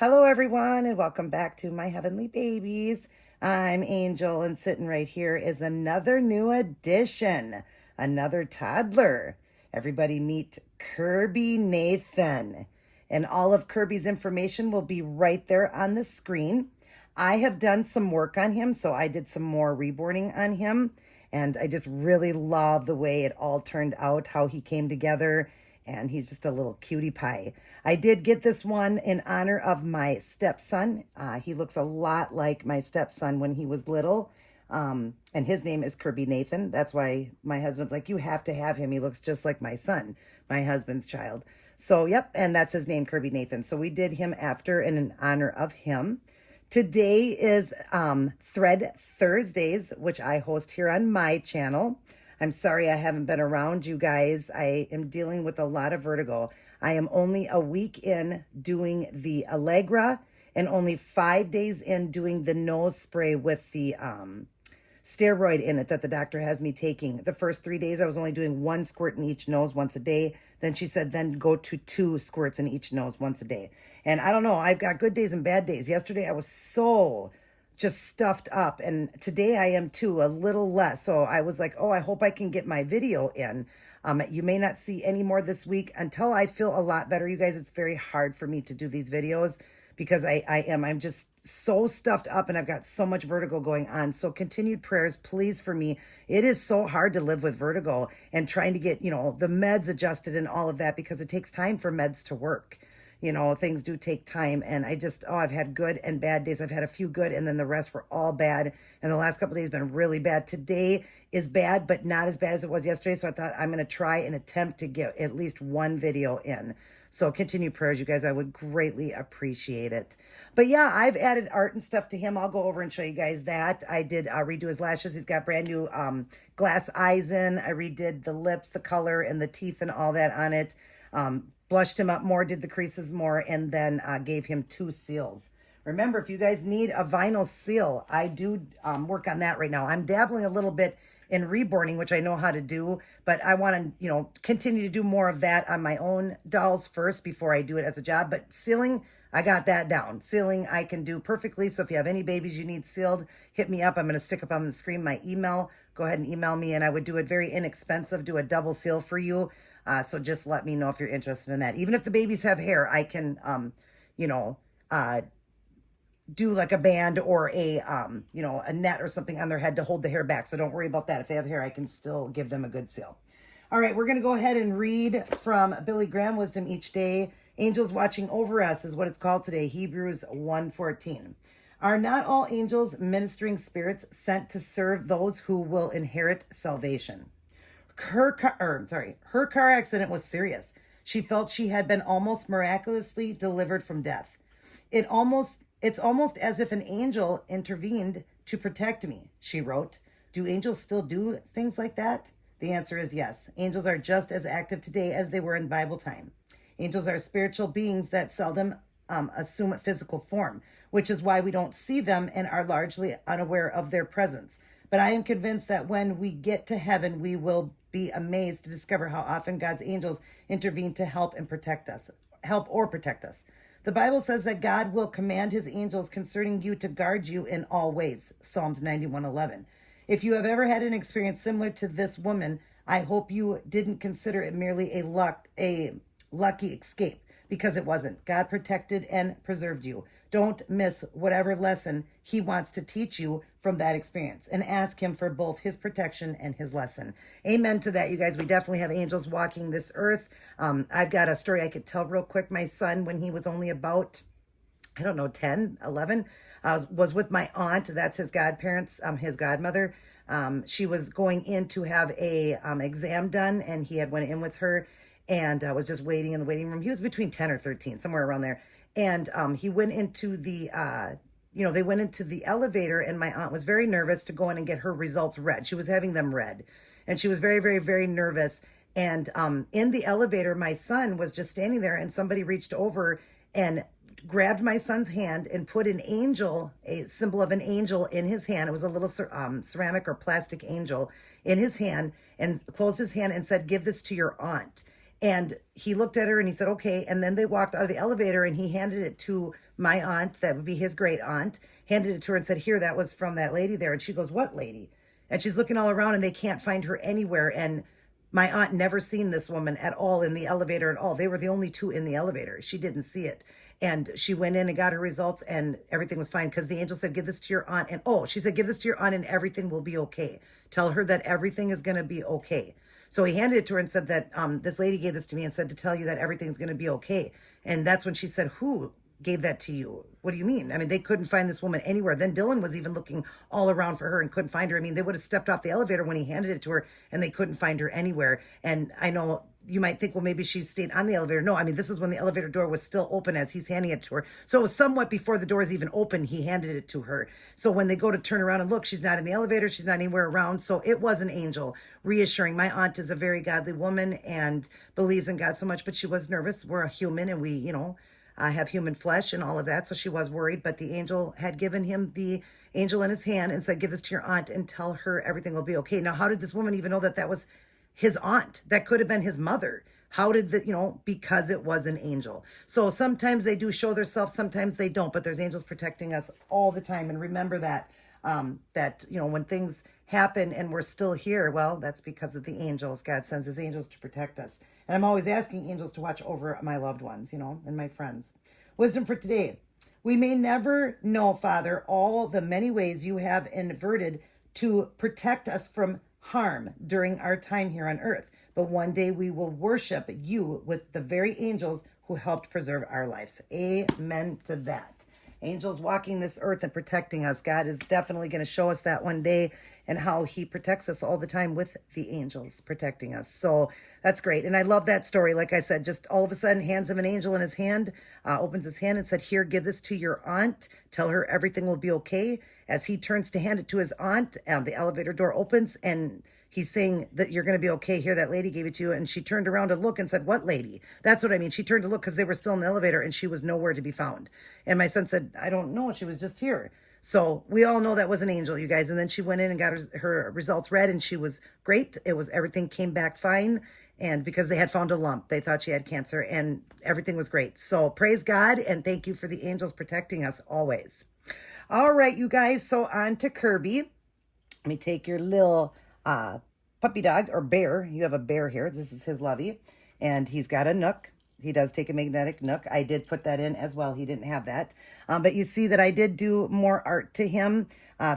Hello, everyone, and welcome back to my heavenly babies. I'm Angel, and sitting right here is another new addition, another toddler. Everybody meet Kirby Nathan. And all of Kirby's information will be right there on the screen. I have done some work on him, so I did some more reborning on him. And I just really love the way it all turned out, how he came together. And he's just a little cutie pie. I did get this one in honor of my stepson. He looks a lot like my stepson when he was little. And his name is Kirby Nathan. That's why my husband's like, you have to have him. He looks just like my son, my husband's child. So, yep, and that's his name, Kirby Nathan. So we did him after and in honor of him. Today is Thread Thursdays, which I host here on my channel. I'm sorry I haven't been around you guys. I am dealing with a lot of vertigo. I am only a week in doing the Allegra and only 5 days in doing the nose spray with the steroid in it that the doctor has me taking. The first 3 days I was only doing 1 squirt in each nose once a day. Then she said, then go to 2 squirts in each nose once a day. And I don't know, I've got good days and bad days. Yesterday I was so just stuffed up, and today I am too, a little less. So I was like, oh, I hope I can get my video in. You may not see any more this week until I feel a lot better. You guys, it's very hard for me to do these videos because I'm just so stuffed up and I've got so much vertigo going on. So continued prayers, please, for me. It is so hard to live with vertigo and trying to get, the meds adjusted and all of that because it takes time for meds to work. Things do take time. And I've had good and bad days. I've had a few good and then the rest were all bad. And the last couple of days been really bad. Today is bad, but not as bad as it was yesterday. So I thought I'm going to try and attempt to get at least one video in. So continue prayers, you guys. I would greatly appreciate it. But yeah, I've added art and stuff to him. I'll go over and show you guys that. I did redo his lashes. He's got brand new glass eyes in. I redid the lips, the color, and the teeth and all that on it. Blushed him up more, did the creases more, and then gave him 2 seals. Remember, if you guys need a vinyl seal, I do work on that right now. I'm dabbling a little bit in reborning, which I know how to do, but I want to, continue to do more of that on my own dolls first before I do it as a job. But sealing, I got that down. Sealing, I can do perfectly. So if you have any babies you need sealed, hit me up. I'm going to stick up on the screen my email. Go ahead and email me, and I would do it very inexpensive, do a double seal for you. So just let me know if you're interested in that. Even if the babies have hair, I can, do like a band or a net or something on their head to hold the hair back. So don't worry about that. If they have hair, I can still give them a good seal. All right, we're going to go ahead and read from Billy Graham, Wisdom Each Day. Angels Watching Over Us is what it's called today, Hebrews 1:14. Are not all angels ministering spirits sent to serve those who will inherit salvation? Her car accident was serious. She felt she had been almost miraculously delivered from death. It's almost as if an angel intervened to protect me, she wrote. Do angels still do things like that? The answer is yes. Angels are just as active today as they were in Bible time. Angels are spiritual beings that seldom assume a physical form, which is why we don't see them and are largely unaware of their presence. But I am convinced that when we get to heaven, we will be amazed to discover how often God's angels intervene to help or protect us. The Bible says that God will command his angels concerning you to guard you in all ways. Psalms 91:11. If you have ever had an experience similar to this woman, I hope you didn't consider it merely a lucky escape, because it wasn't. God protected and preserved you. Don't miss whatever lesson he wants to teach you from that experience, and ask him for both his protection and his lesson. Amen to that, you guys. We definitely have angels walking this earth. I've got a story I could tell real quick. My son, when he was only about, 10, 11, was with my aunt. That's his godparents, his godmother. She was going in to have a exam done, and he had went in with her and was just waiting in the waiting room. He was between 10 or 13, somewhere around there. And he went into the, they went into the elevator, and my aunt was very nervous to go in and get her results read. She was having them read, and she was very, very, very nervous. And in the elevator, my son was just standing there, and somebody reached over and grabbed my son's hand and put a symbol of an angel in his hand. It was a little ceramic or plastic angel in his hand, and closed his hand and said, "Give this to your aunt." And he looked at her and he said, okay. And then they walked out of the elevator and he handed it to my aunt, that would be his great aunt, handed it to her and said, here, that was from that lady there. And she goes, what lady? And she's looking all around and they can't find her anywhere. And my aunt never seen this woman at all in the elevator at all. They were the only two in the elevator. She didn't see it. And she went in and got her results and everything was fine because the angel said, give this to your aunt. And oh, she said, give this to your aunt and everything will be okay. Tell her that everything is going to be okay. So he handed it to her and said that this lady gave this to me and said to tell you that everything's going to be okay. And that's when she said, who gave that to you? What do you mean? I mean, they couldn't find this woman anywhere. Then Dylan was even looking all around for her and couldn't find her. I mean, they would have stepped off the elevator when he handed it to her and they couldn't find her anywhere. And I know you might think, well, maybe she stayed on the elevator. No, I mean, this is when the elevator door was still open as he's handing it to her. So it was somewhat before the doors even open, he handed it to her. So when they go to turn around and look, she's not in the elevator. She's not anywhere around. So it was an angel reassuring. My aunt is a very godly woman and believes in God so much, but she was nervous. We're a human and we, have human flesh and all of that. So she was worried, but the angel had given him the angel in his hand and said, give this to your aunt and tell her everything will be okay. Now, how did this woman even know that that was his aunt? That could have been his mother. How did that, because it was an angel. So sometimes they do show themselves, sometimes they don't, but there's angels protecting us all the time. And remember that, when things happen and we're still here, well, that's because of the angels. God sends his angels to protect us. And I'm always asking angels to watch over my loved ones, and my friends. Wisdom for today. We may never know, Father, all the many ways you have inverted to protect us from harm during our time here on earth. But one day we will worship you with the very angels who helped preserve our lives. Amen to that. Angels walking this earth and protecting us. God is definitely going to show us that one day and how he protects us all the time with the angels protecting us. So that's great. And I love that story. Like I said, just all of a sudden hands him an angel in his hand, opens his hand and said, here, give this to your aunt. Tell her everything will be okay. As he turns to hand it to his aunt, the elevator door opens and he's saying that you're going to be okay. Here, that lady gave it to you. And she turned around to look and said, what lady? That's what I mean. She turned to look because they were still in the elevator and she was nowhere to be found. And my son said, I don't know. She was just here. So we all know that was an angel, you guys. And then she went in and got her results read and she was great. Everything came back fine. And because they had found a lump, they thought she had cancer and everything was great. So praise God and thank you for the angels protecting us always. All right, you guys. So on to Kirby. Let me take your little puppy dog or bear. You have a bear here. This is his lovey. And he's got a nook. He does take a magnetic nook. I did put that in as well. He didn't have that. But you see that I did do more art to him.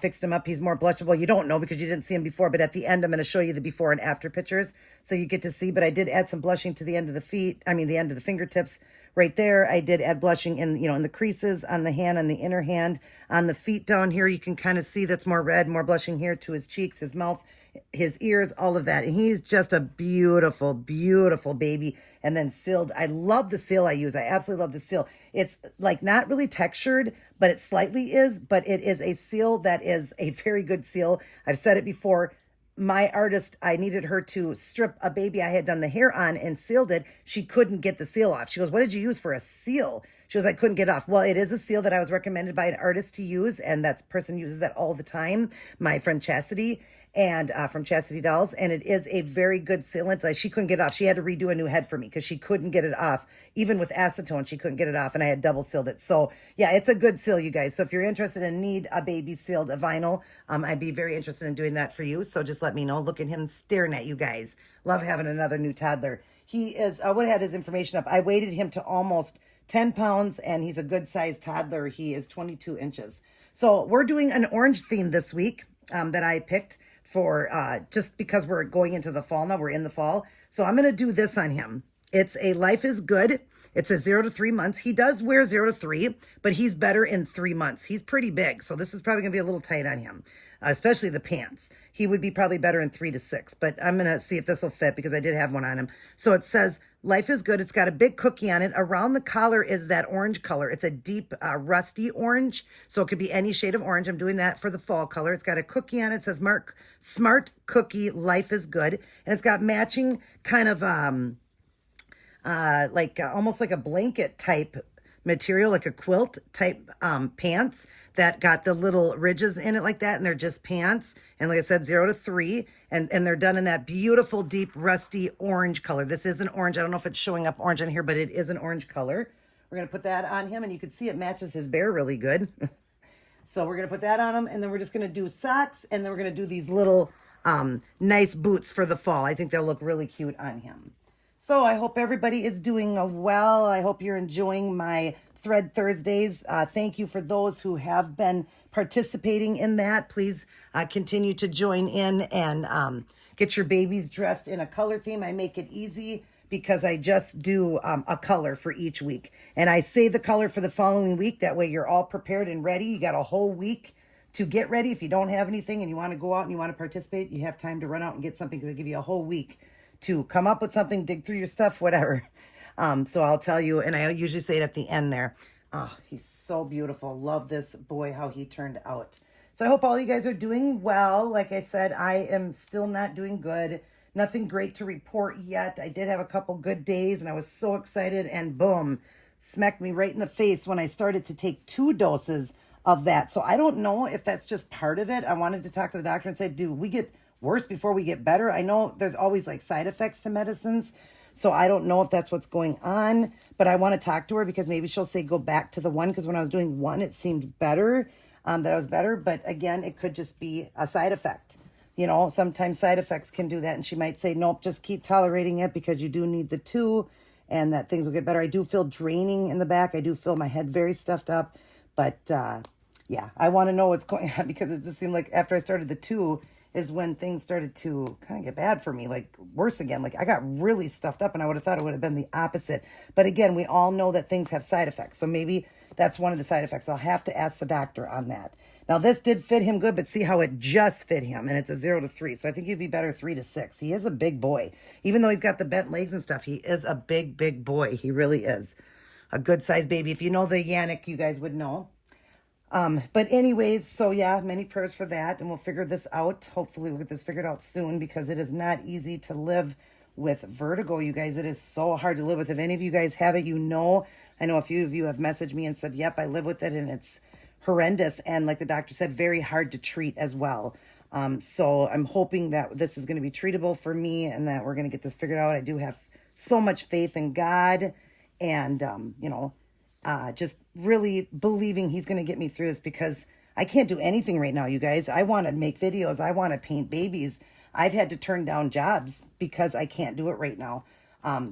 Fixed him up. He's more blushable. You don't know because you didn't see him before. But at the end, I'm going to show you the before and after pictures. So you get to see. But I did add some blushing to the end of the feet. The end of the fingertips right there. I did add blushing in the creases on the hand, on the inner hand. On the feet down here, you can kind of see that's more red, more blushing here to his cheeks, his mouth, his ears, all of that. And he's just a beautiful, beautiful baby. And then sealed. I love the seal I use. I absolutely love the seal. It's like not really textured, but it slightly is, but it is a seal that is a very good seal. I've said it before. My artist, I needed her to strip a baby I had done the hair on and sealed it. She couldn't get the seal off. She goes, what did you use for a seal? She goes, I couldn't get it off. Well, it is a seal that I was recommended by an artist to use, and that person uses that all the time, my friend Chastity, and from Chastity Dolls, and it is a very good sealant. Like she couldn't get it off. She had to redo a new head for me because she couldn't get it off. Even with acetone, she couldn't get it off, and I had double sealed it. So yeah, it's a good seal, you guys. So if you're interested and need a baby sealed vinyl, I'd be very interested in doing that for you. So just let me know. Look at him staring at you guys. Love having another new toddler. He is, I would have had his information up. I weighted him to almost 10 pounds, and he's a good sized toddler. He is 22 inches. So we're doing an orange theme this week that I picked for just because we're going into the fall now. We're in the fall. So I'm going to do this on him. It's a Life is Good. It's a 0 to 3 months. He does wear 0 to 3, but he's better in 3 months. He's pretty big. So this is probably going to be a little tight on him, especially the pants. He would be probably better in 3 to 6, but I'm going to see if this will fit because I did have one on him. So it says, Life is Good. It's got a big cookie on it. Around the collar is that orange color. It's a deep rusty orange. So it could be any shade of orange. I'm doing that for the fall color. It's got a cookie on it. It says Smart Cookie Life is Good. And it's got matching kind of almost like a blanket type material, like a quilt type pants that got the little ridges in it like that, and they're just pants. And like I said, 0 to 3, and they're done in that beautiful deep rusty orange color. This is an orange. I don't know if it's showing up orange on here, but it is an orange color. We're gonna put that on him, and you can see it matches his bear really good. So we're gonna put that on him, and then we're just gonna do socks, and then we're gonna do these little nice boots for the fall. I think they'll look really cute on him. So I hope everybody is doing well. I hope you're enjoying my Thread Thursdays. Thank you for those who have been participating in that. Please continue to join in and get your babies dressed in a color theme. I make it easy because I just do a color for each week. And I say the color for the following week. That way you're all prepared and ready. You got a whole week to get ready. If you don't have anything and you want to go out and you want to participate, you have time to run out and get something, because they give you a whole week to come up with something, dig through your stuff, whatever. So I'll tell you, and I usually say it at the end there. Oh, he's so beautiful. Love this boy, how he turned out. So I hope all you guys are doing well. Like I said, I am still not doing good. Nothing great to report yet. I did have a couple good days, and I was so excited, and boom, smacked me right in the face when I started to take 2 doses of that. So I don't know if that's just part of it. I wanted to talk to the doctor and say, do we get worse before we get better? I know there's always like side effects to medicines, so I don't know if that's what's going on, but I want to talk to her because maybe she'll say go back to the 1, because when I was doing 1 it seemed better, that I was better, but again, it could just be a side effect. You know, sometimes side effects can do that, and she might say nope, just keep tolerating it because you do need the 2 and that things will get better. I do feel draining in the back. I do feel my head very stuffed up, but yeah, I want to know what's going on, because it just seemed like after I started the 2 is when things started to kind of get bad for me, like worse again. Like I got really stuffed up, and I would have thought it would have been the opposite. But again, we all know that things have side effects. So maybe that's one of the side effects. I'll have to ask the doctor on that. Now this did fit him good, but see how it just fit him, and it's a 0 to 3. So I think he'd be better 3 to 6. He is a big boy. Even though he's got the bent legs and stuff, he is a big, big boy. He really is a good sized baby. If you know the Yannick, you guys would know. But anyways, so yeah, many prayers for that, and we'll figure this out. Hopefully we'll get this figured out soon, because it is not easy to live with vertigo, you guys. It is so hard to live with. If any of you guys have it, you know, I know a few of you have messaged me and said, yep, I live with it, and it's horrendous. And like the doctor said, very hard to treat as well. So I'm hoping that this is going to be treatable for me, and that we're going to get this figured out. I do have so much faith in God, and, just really believing he's going to get me through this, because I can't do anything right now, you guys. I want to make videos. I want to paint babies. I've had to turn down jobs because I can't do it right now.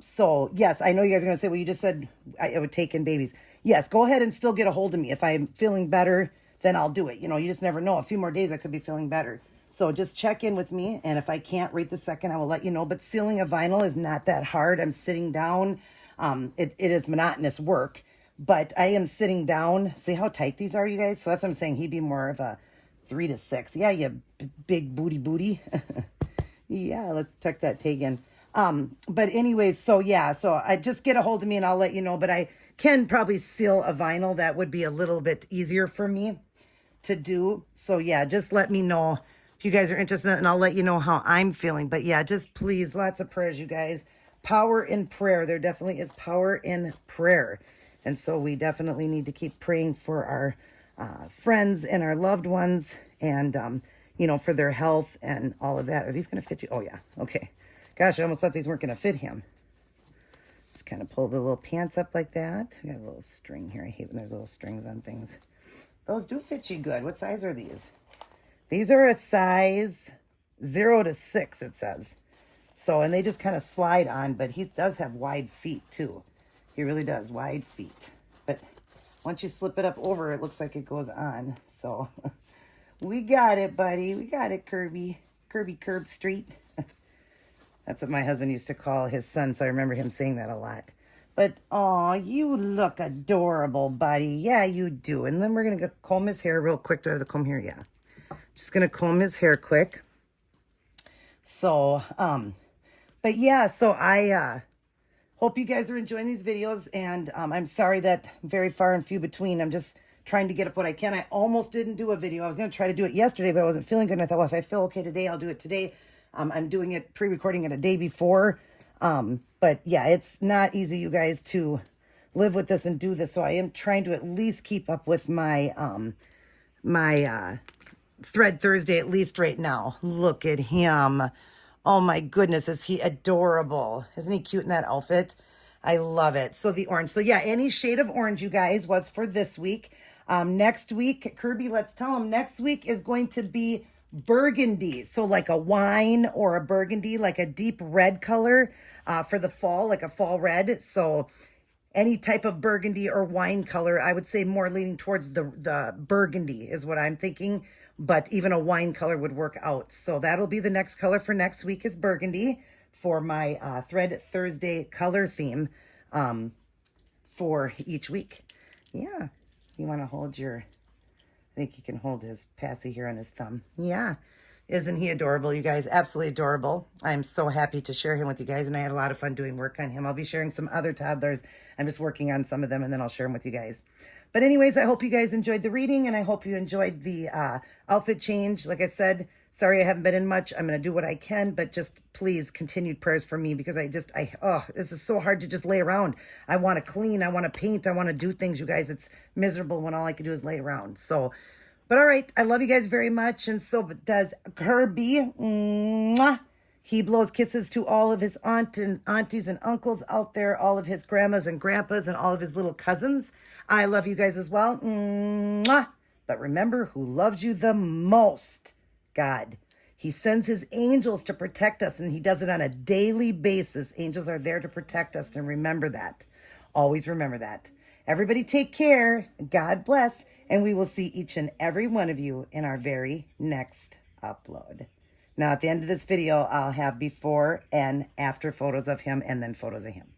So yes, I know you guys are going to say, well, you just said I would take in babies. Yes, go ahead and still get a hold of me. If I'm feeling better, then I'll do it. You know, you just never know. A few more days, I could be feeling better. So just check in with me. And if I can't right this second, I will let you know. But sealing a vinyl is not that hard. I'm sitting down. It is monotonous work, but I am sitting down. See how tight these are, you guys? So that's what I'm saying. He'd be more of a 3 to 6. Yeah, you big booty. Yeah, let's tuck that tag in. But anyways, so yeah, so I just get a hold of me and I'll let you know. But I can probably seal a vinyl. That would be a little bit easier for me to do. So yeah, just let me know if you guys are interested, and I'll let you know how I'm feeling. But yeah, just please, lots of prayers, you guys. Power in prayer. There definitely is power in prayer. And so we definitely need to keep praying for our friends and our loved ones, and, for their health and all of that. Are these going to fit you? Oh, yeah. Okay. Gosh, I almost thought these weren't going to fit him. Just kind of pull the little pants up like that. We got a little string here. I hate when there's little strings on things. Those do fit you good. What size are these? These are a size 0 to 6, it says. So, and they just kind of slide on, but he does have wide feet too. He really does, wide feet. But once you slip it up over, it looks like it goes on. So we got it, buddy. We got it, Kirby. Curb Street. That's what my husband used to call his son, so I remember him saying that a lot. But, oh, you look adorable, buddy. Yeah, you do. And then we're going to comb his hair real quick. Do I have the comb here? Yeah. Just going to comb his hair quick. So, but yeah, so I hope you guys are enjoying these videos. And I'm sorry that I'm very far and few between. I'm just trying to get up what I can. I almost didn't do a video. I was going to try to do it yesterday, but I wasn't feeling good. And I thought, well, if I feel okay today, I'll do it today. I'm doing it, pre-recording it a day before. But yeah, it's not easy, you guys, to live with this and do this. So I am trying to at least keep up with my Thread Thursday, at least right now. Look at him. Oh my goodness, is he adorable? Isn't he cute in that outfit? I love it. So the orange. So yeah, any shade of orange, you guys, was for this week. Next week, Kirby, let's tell him, next week is going to be burgundy. So like a wine or a burgundy, like a deep red color for the fall, like a fall red. So any type of burgundy or wine color, I would say more leaning towards the burgundy is what I'm thinking. But even a wine color would work out. So that'll be the next color for next week is burgundy for my Thread Thursday color theme for each week. Yeah. You want to hold your, I think you can hold his passy here on his thumb. Yeah. Isn't he adorable, you guys? Absolutely adorable. I'm so happy to share him with you guys, and I had a lot of fun doing work on him. I'll be sharing some other toddlers. I'm just working on some of them, and then I'll share them with you guys. But anyways, I hope you guys enjoyed the reading, and I hope you enjoyed the outfit change. Like I said, sorry I haven't been in much. I'm going to do what I can, but just please continued prayers for me because this is so hard to just lay around. I want to clean. I want to paint. I want to do things, you guys. It's miserable when all I can do is lay around. So, but all right. I love you guys very much. And so does Kirby. Mwah. He blows kisses to all of his aunties and uncles out there, all of his grandmas and grandpas and all of his little cousins. I love you guys as well. Mwah. But remember who loves you the most. God. He sends his angels to protect us, and he does it on a daily basis. Angels are there to protect us, and remember that. Always remember that. Everybody take care. God bless. And we will see each and every one of you in our very next upload. Now, at the end of this video, I'll have before and after photos of him and then photos of him.